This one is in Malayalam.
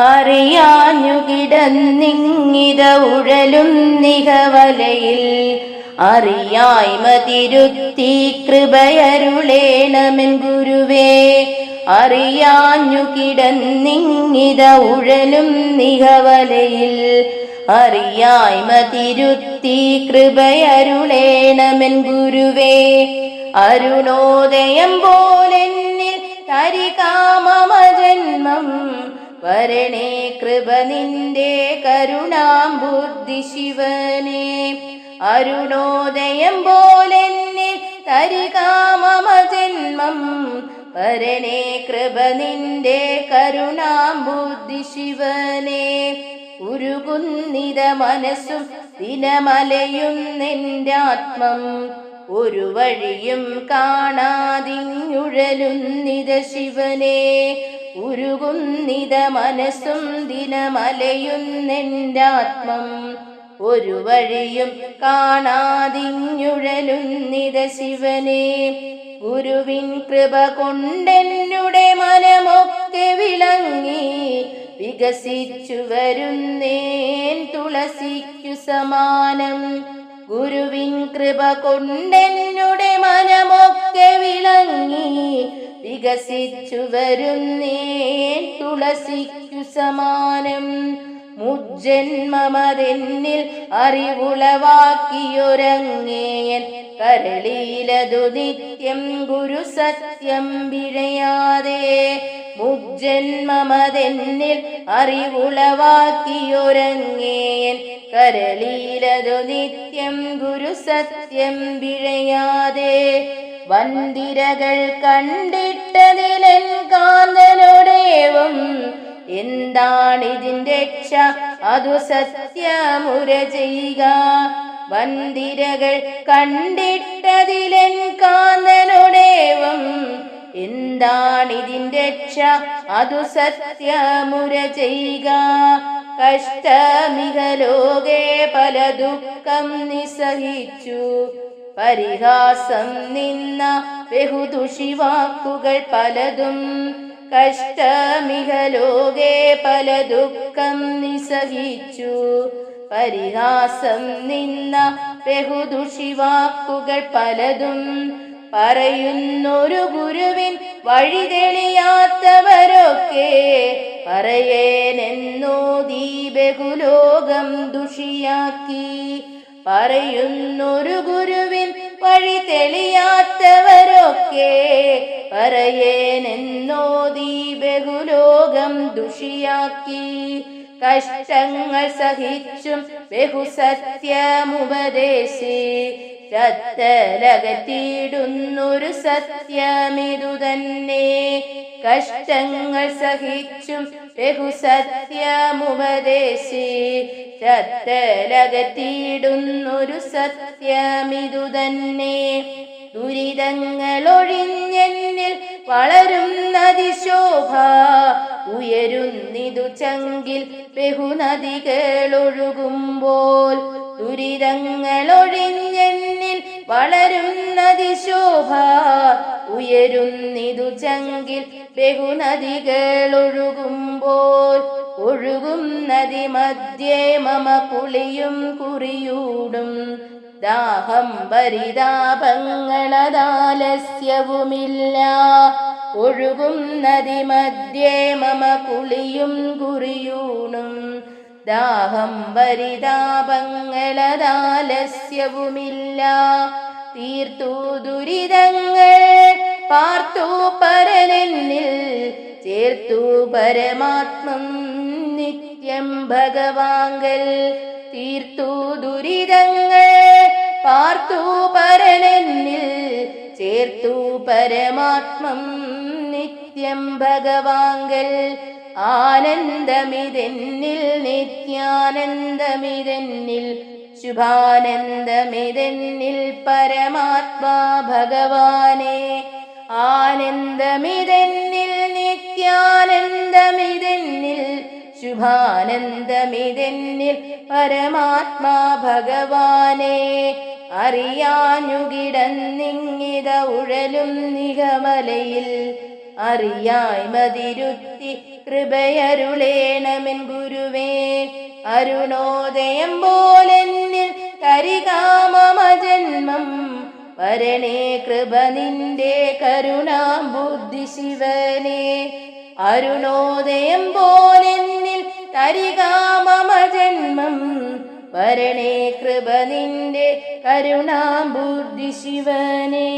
അറിയാഞ്ഞു കിടന്നിങ്ങിത ഉഴലും നിഹവലയിൽ അറിയായ്മ തിരുത്തി കൃപയരുളേണമെൻ ഗുരുവേ. അറിയാഞ്ഞു കിടന്നിങ്ങിത ഉഴലും നിഹവലയിൽ അറിയായ്മ തിരുത്തി കൃപയരുളേണമെൻ ഗുരുവേ. അരുണോദയം പോലെന്നിൽ തരികാമമ ജന്മം വരണേ കൃപ നിന്റെ കരുണാംബുദ്ധി ശിവനേ. അരുണോദയം പോലെന്നിൽ തരികാമമ ജന്മം വരണേ കൃപ നിന്റെ കരുണാംബുദ്ധി ശിവനേ. ഉരുകുന്നിത മനസ്സും ദിനമലയുന്നെൻ്റെ ആത്മം ഒരു വഴിയും കാണാതിങ്ങുഴലുന്നിത ശിവനേ. ഉരുകുന്നിത മനസ്സും ദിനമലയുന്നെൻ്റെ ആത്മം ഒരു വഴിയും കാണാതിങ്ങുഴലുന്നിത ശിവനേ. ഗുരുവിൻ കൃപ കൊണ്ടെന്നുടെ മനമൊക്കെ വിളങ്ങി വികസിച്ചു വരുന്നേൻ തുളസിക്കു സമാനം. ഗുരുവിൻ കൃപ കൊണ്ടെന്നുടെ മനമൊക്കെ വിളങ്ങി വികസിച്ചു വരുന്നേൻ തുളസിക്കു സമാനം. മുജ്ജന്മമതെന്നിൽ അറിവുളവാക്കിയൊരങ്ങേയൻ കരളിലതു നിത്യം ഗുരു സത്യം വിഴയാതെ. മുജ്ജന്മമതെന്നിൽ അറിവുളവാക്കിയൊരങ്ങേയൻ കരളിലതു നിത്യം ഗുരു സത്യം വിഴയാതെ. വന്തിരകൾ കണ്ടിട്ടതിലൻ കാന്തനോടേവം എന്താണിതിൻ്റെ രക്ഷ അതു സത്യമുര ചെയ്യുക. വന്തിരകൾ കണ്ടിട്ടതിലൻ കാന്തനോടേവം എന്താണിതിൻ്റെ രക്ഷ അതു സത്യമുര ചെയ്യുക. കഷ്ടമിക ലോകേ പല ദുഃഖം നിസഹിച്ചു പരിഹാസം നിന്ന ബഹുദുഷിവാക്കുകൾ പലതും. കഷ്ടമിക ലോകേ പല ദുഃഖം നിസഹിച്ചു പരിഹാസം നിന്ന ബഹുദുഷിവാക്കുകൾ പലതും. പറയുന്നൊരു ഗുരുവിൻ വഴി തെളിയാത്തവരൊക്കെ പറയേനെന്നോദീ ബഹുലോകം ദുഷിയാക്കി. പറയുന്നൊരു ഗുരുവിൻ വഴി തെളിയാത്തവരൊക്കെ പറയേനെന്നോദീ ബഹുലോകം ദുഷിയാക്കി. കഷ്ടങ്ങൾ സഹിച്ചും ബഹുസത്യമുപദേശി ചത്തലകറ്റിയിടുന്നൊരു സത്യമിതു തന്നെ. കഷ്ടങ്ങൾ സഹിച്ചും ബഹുസത്യമുപദേശി ചത്തലകറ്റിയിടുന്നൊരു സത്യമിതു തന്നെ. ദുരിതങ്ങളൊഴിഞ്ഞെന്നിൽ വളരുന്നതിശോഭ ഉയരുന്നിതു ചങ്കിൽ ബഹുനദികളൊഴുകുമ്പോൾ. ദുരിതങ്ങളൊഴിഞ്ഞെന്നിൽ വളരുന്നതിശോഭ ഉയരുന്നിതു ചങ്കിൽ ബഹുനദികളൊഴുകുമ്പോൾ. ഒഴുകും നദി മധ്യേ മമ കുളിയും കുറിയൂടും ദാഹം പരിതാപങ്ങളതാലസ്യവുമില്ല. ഒഴുകും നദി മധ്യേ മമ കുളിയും കുറിയൂണും ദാഹം പരിതാപങ്ങളതാലസ്യവുമില്ല. തീർത്തു ദുരിതങ്ങൾ പാർത്തു പരനെന്നിൽ ചേർത്തു പരമാത്മം നിത്യം ഭഗവാങ്കൽ. തീർത്തു ദുരിതങ്ങൾ പാർത്തു പരനെന്നിൽ ചേർത്തു പരമാത്മം നിത്യം ഭഗവാങ്കൽ. ആനന്ദമിതെന്നിൽ നിത്യാനന്ദമിതെന്നിൽ ശുഭാനന്ദമിതെന്നിൽ പരമാത്മാ ഭഗവാനേ. ആനന്ദമിതെന്നിൽ നിത്യാനന്ദമിതെന്നിൽ ശുഭാനന്ദമിതെന്നിൽ പരമാത്മാ ഭഗവാനേ. അറിയാഞ്ഞു കിടന്നിങ്ങിത ഉഴലും നിഗമലയിൽ അറിയായ്മതിരുത്തി കൃപയരുളേണമെൻ ഗുരുവേ. അരുണോദയം പോലെന്നിൽ തരികാമമ ജന്മം വരണേ കൃപ നിന്റെ കരുണാംബുദ്ധി ശിവനേ. അരുണോദയം പോലെന്നിൽ തരികാമമ ജന്മം വരണേ കൃപ നിന്റെ കരുണാംബുദ്ധി ശിവനേ.